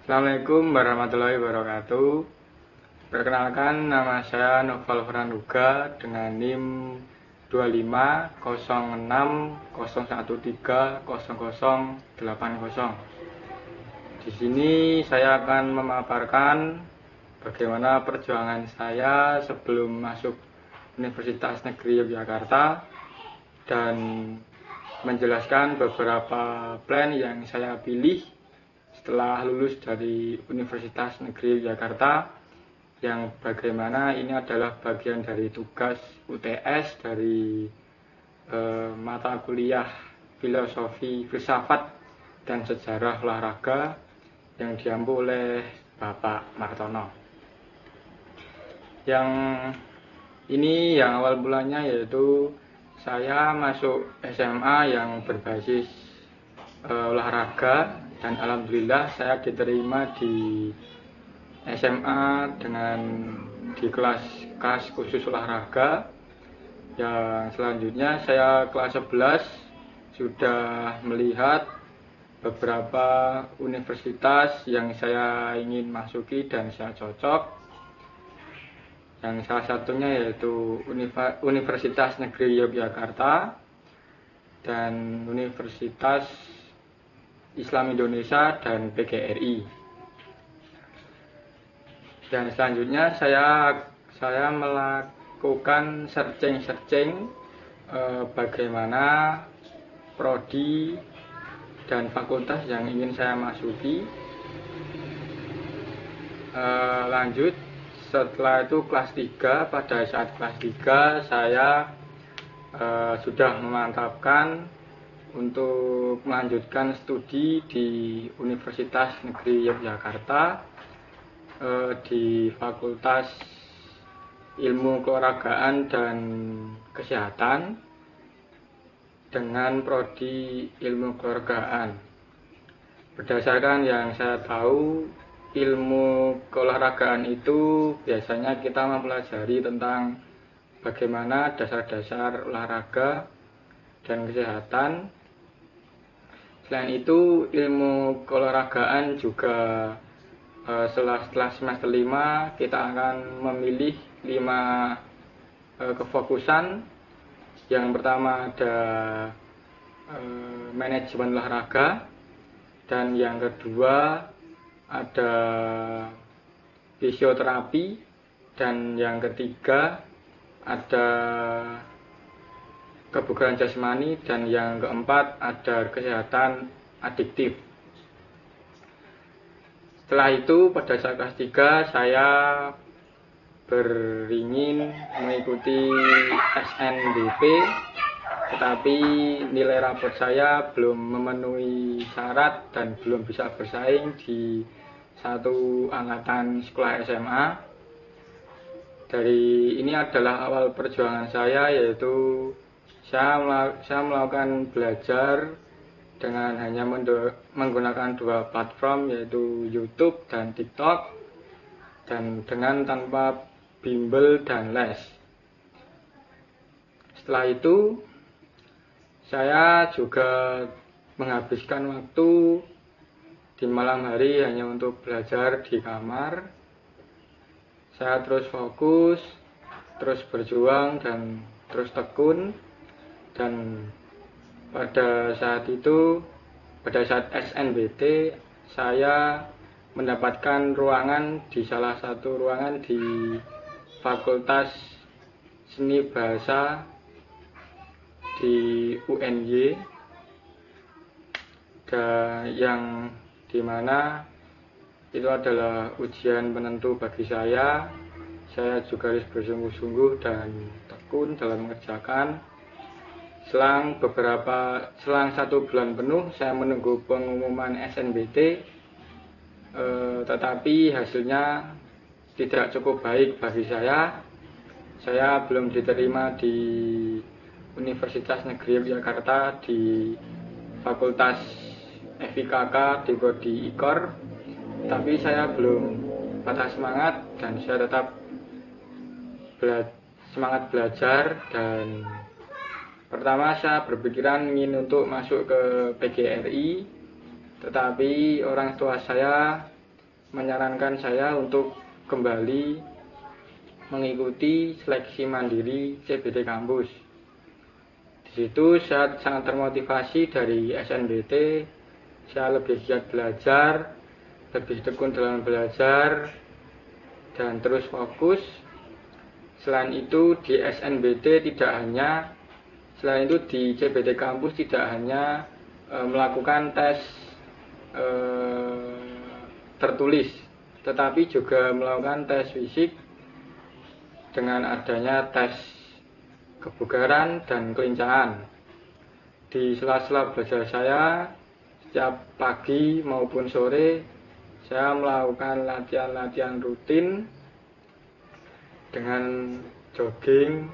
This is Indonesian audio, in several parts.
Assalamualaikum warahmatullahi wabarakatuh. Perkenalkan, nama saya Noval Feranuga dengan NIM 250601300080. Di sini saya akan memaparkan bagaimana perjuangan saya sebelum masuk Universitas Negeri Yogyakarta dan menjelaskan beberapa plan yang saya pilih setelah lulus dari Universitas Negeri Yogyakarta, yang bagaimana ini adalah bagian dari tugas UTS dari mata kuliah Filosofi, Filsafat, dan Sejarah Olahraga yang diampu oleh Bapak Martono. Yang ini yang awal mulanya yaitu saya masuk SMA yang berbasis olahraga, dan alhamdulillah saya diterima di SMA dengan di kelas khusus olahraga. Yang selanjutnya saya kelas 11 sudah melihat beberapa universitas yang saya ingin masuki dan saya cocok. Yang salah satunya yaitu Universitas Negeri Yogyakarta dan Universitas Islam Indonesia dan PGRI. Dan selanjutnya saya melakukan searching bagaimana prodi dan fakultas yang ingin saya masuki. Lanjut setelah itu kelas 3, pada saat kelas 3 saya sudah memantapkan untuk melanjutkan studi di Universitas Negeri Yogyakarta di Fakultas Ilmu Keolahragaan dan Kesehatan dengan prodi Ilmu Keolahragaan. Berdasarkan yang saya tahu, ilmu keolahragaan itu biasanya kita mempelajari tentang bagaimana dasar-dasar olahraga dan kesehatan. Selain itu, ilmu keolahragaan juga setelah semester 5 kita akan memilih 5 kefokusan. Yang pertama ada manajemen olahraga, dan yang kedua ada fisioterapi, dan yang ketiga ada kebugaran jasmani, dan yang keempat ada kesehatan adiktif. Setelah itu pada saat kelas 3 saya beringin mengikuti SNBP, tetapi nilai rapor saya belum memenuhi syarat dan belum bisa bersaing di satu angkatan sekolah SMA. Dari ini adalah awal perjuangan saya, yaitu saya melakukan belajar dengan hanya menggunakan 2 platform, yaitu YouTube dan TikTok, dan dengan tanpa bimbel dan les. Setelah itu saya juga menghabiskan waktu di malam hari hanya untuk belajar di kamar. Saya terus fokus, terus berjuang, dan terus tekun. Dan pada saat SNBT, saya mendapatkan ruangan di salah satu ruangan di Fakultas Seni Bahasa di UNY, dan yang dimana itu adalah ujian penentu bagi saya. Saya juga harus bersungguh-sungguh dan tekun dalam mengerjakan. Selang 1 bulan penuh saya menunggu pengumuman SNBT, tetapi hasilnya tidak cukup baik bagi saya. Saya belum diterima di Universitas Negeri Yogyakarta di Fakultas FIKK di prodi IKOR, tapi saya belum patah semangat dan saya tetap semangat belajar. Dan pertama saya berpikiran ingin untuk masuk ke PGRI, tetapi orang tua saya menyarankan saya untuk kembali mengikuti seleksi mandiri CBT kampus. Di situ saya sangat termotivasi dari SNBT. Saya lebih giat belajar, lebih tekun dalam belajar, dan terus fokus. Selain itu di SNBT selain itu di CBT kampus tidak hanya melakukan tes tertulis, tetapi juga melakukan tes fisik dengan adanya tes kebugaran dan kelincahan. Di sela-sela belajar saya, setiap pagi maupun sore, saya melakukan latihan-latihan rutin dengan jogging,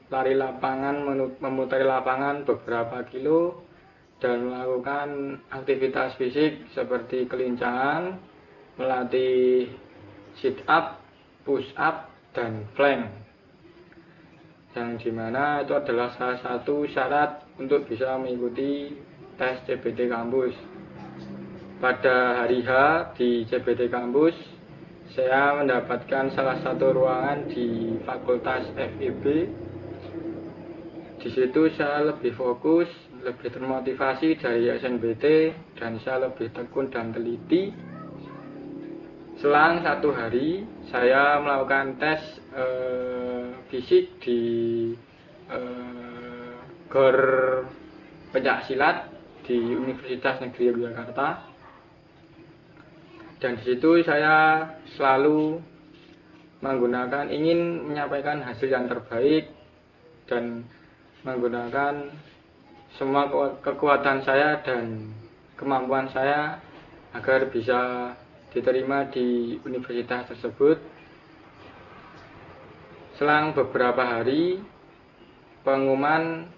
lari lapangan, memutari lapangan beberapa kilo, dan melakukan aktivitas fisik seperti kelincahan, melatih sit up, push up, dan plank. Yang dimana itu adalah salah satu syarat untuk bisa mengikuti tes CBT kampus. Pada hari H di CBT kampus, saya mendapatkan salah satu ruangan di Fakultas FIB. Di situ saya lebih fokus, lebih termotivasi dari SNBT, dan saya lebih tekun dan teliti. Selang 1 hari, saya melakukan tes fisik di GOR Pencaksilat di Universitas Negeri Yogyakarta. Dan di situ saya selalu ingin menyampaikan hasil yang terbaik dan menggunakan semua kekuatan saya dan kemampuan saya agar bisa diterima di universitas tersebut. Selang beberapa hari, pengumuman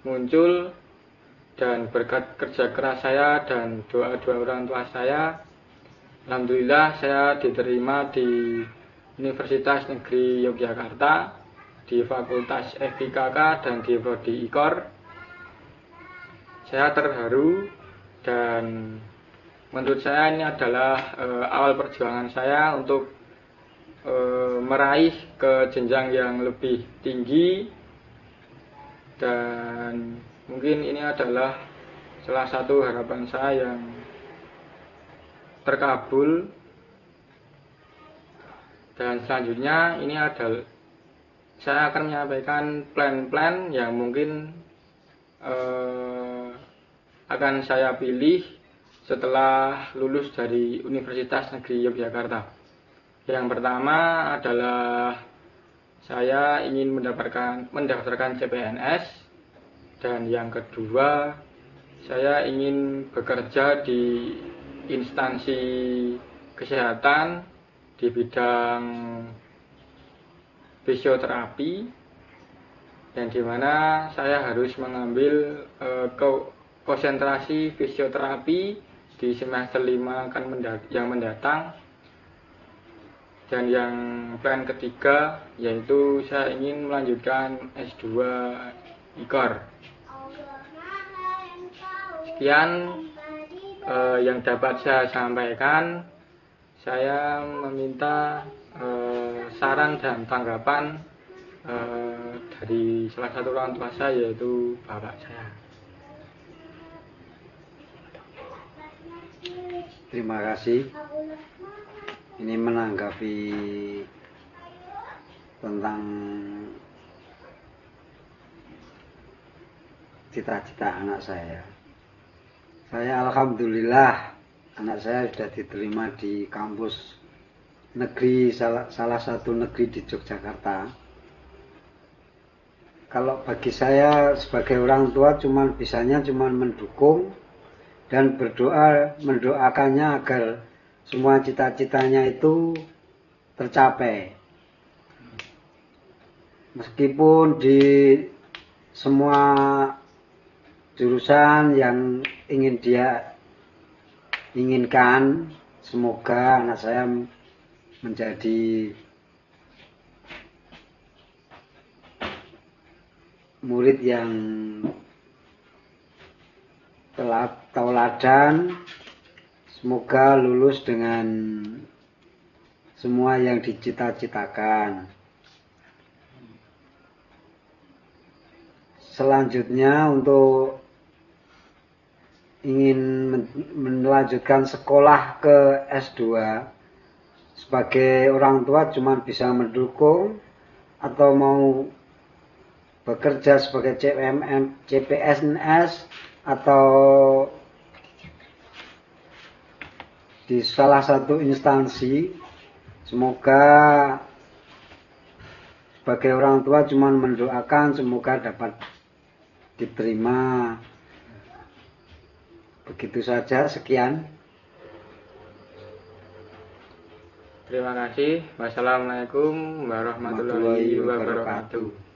muncul, dan berkat kerja keras saya dan doa-doa orang tua saya, alhamdulillah saya diterima di Universitas Negeri Yogyakarta, di Fakultas FIKK dan di Prodi IKOR. Saya terharu, dan menurut saya ini adalah awal perjuangan saya untuk meraih ke jenjang yang lebih tinggi, dan mungkin ini adalah salah satu harapan saya yang terkabul. Dan selanjutnya ini adalah saya akan menyampaikan plan-plan yang mungkin akan saya pilih setelah lulus dari Universitas Negeri Yogyakarta. Yang pertama adalah saya ingin mendaftarkan CPNS, dan yang kedua saya ingin bekerja di instansi kesehatan di bidang fisioterapi, yang dimana saya harus mengambil konsentrasi fisioterapi di semester 5 yang mendatang. Dan yang plan ketiga yaitu saya ingin melanjutkan S2 IKOR. Sekian yang dapat saya sampaikan. Saya meminta saran dan tanggapan dari salah satu orang tua saya, yaitu bapak saya. Terima kasih. Ini menanggapi tentang cita-cita anak saya. Saya alhamdulillah anak saya sudah diterima di kampus negeri, salah satu negeri di Yogyakarta. Kalau bagi saya sebagai orang tua bisanya cuma mendukung dan mendoakannya agar semua cita-citanya itu tercapai. Meskipun di semua jurusan yang ingin dia inginkan, semoga anak saya menjadi murid yang tauladan, Semoga lulus dengan semua yang dicita-citakan. Selanjutnya untuk ingin melanjutkan sekolah ke S2, sebagai orang tua cuma bisa mendukung, atau mau bekerja sebagai CPNS atau di salah satu instansi. Semoga sebagai orang tua cuma mendoakan semoga dapat diterima. Begitu saja, sekian. Terima kasih. Wassalamualaikum warahmatullahi wabarakatuh.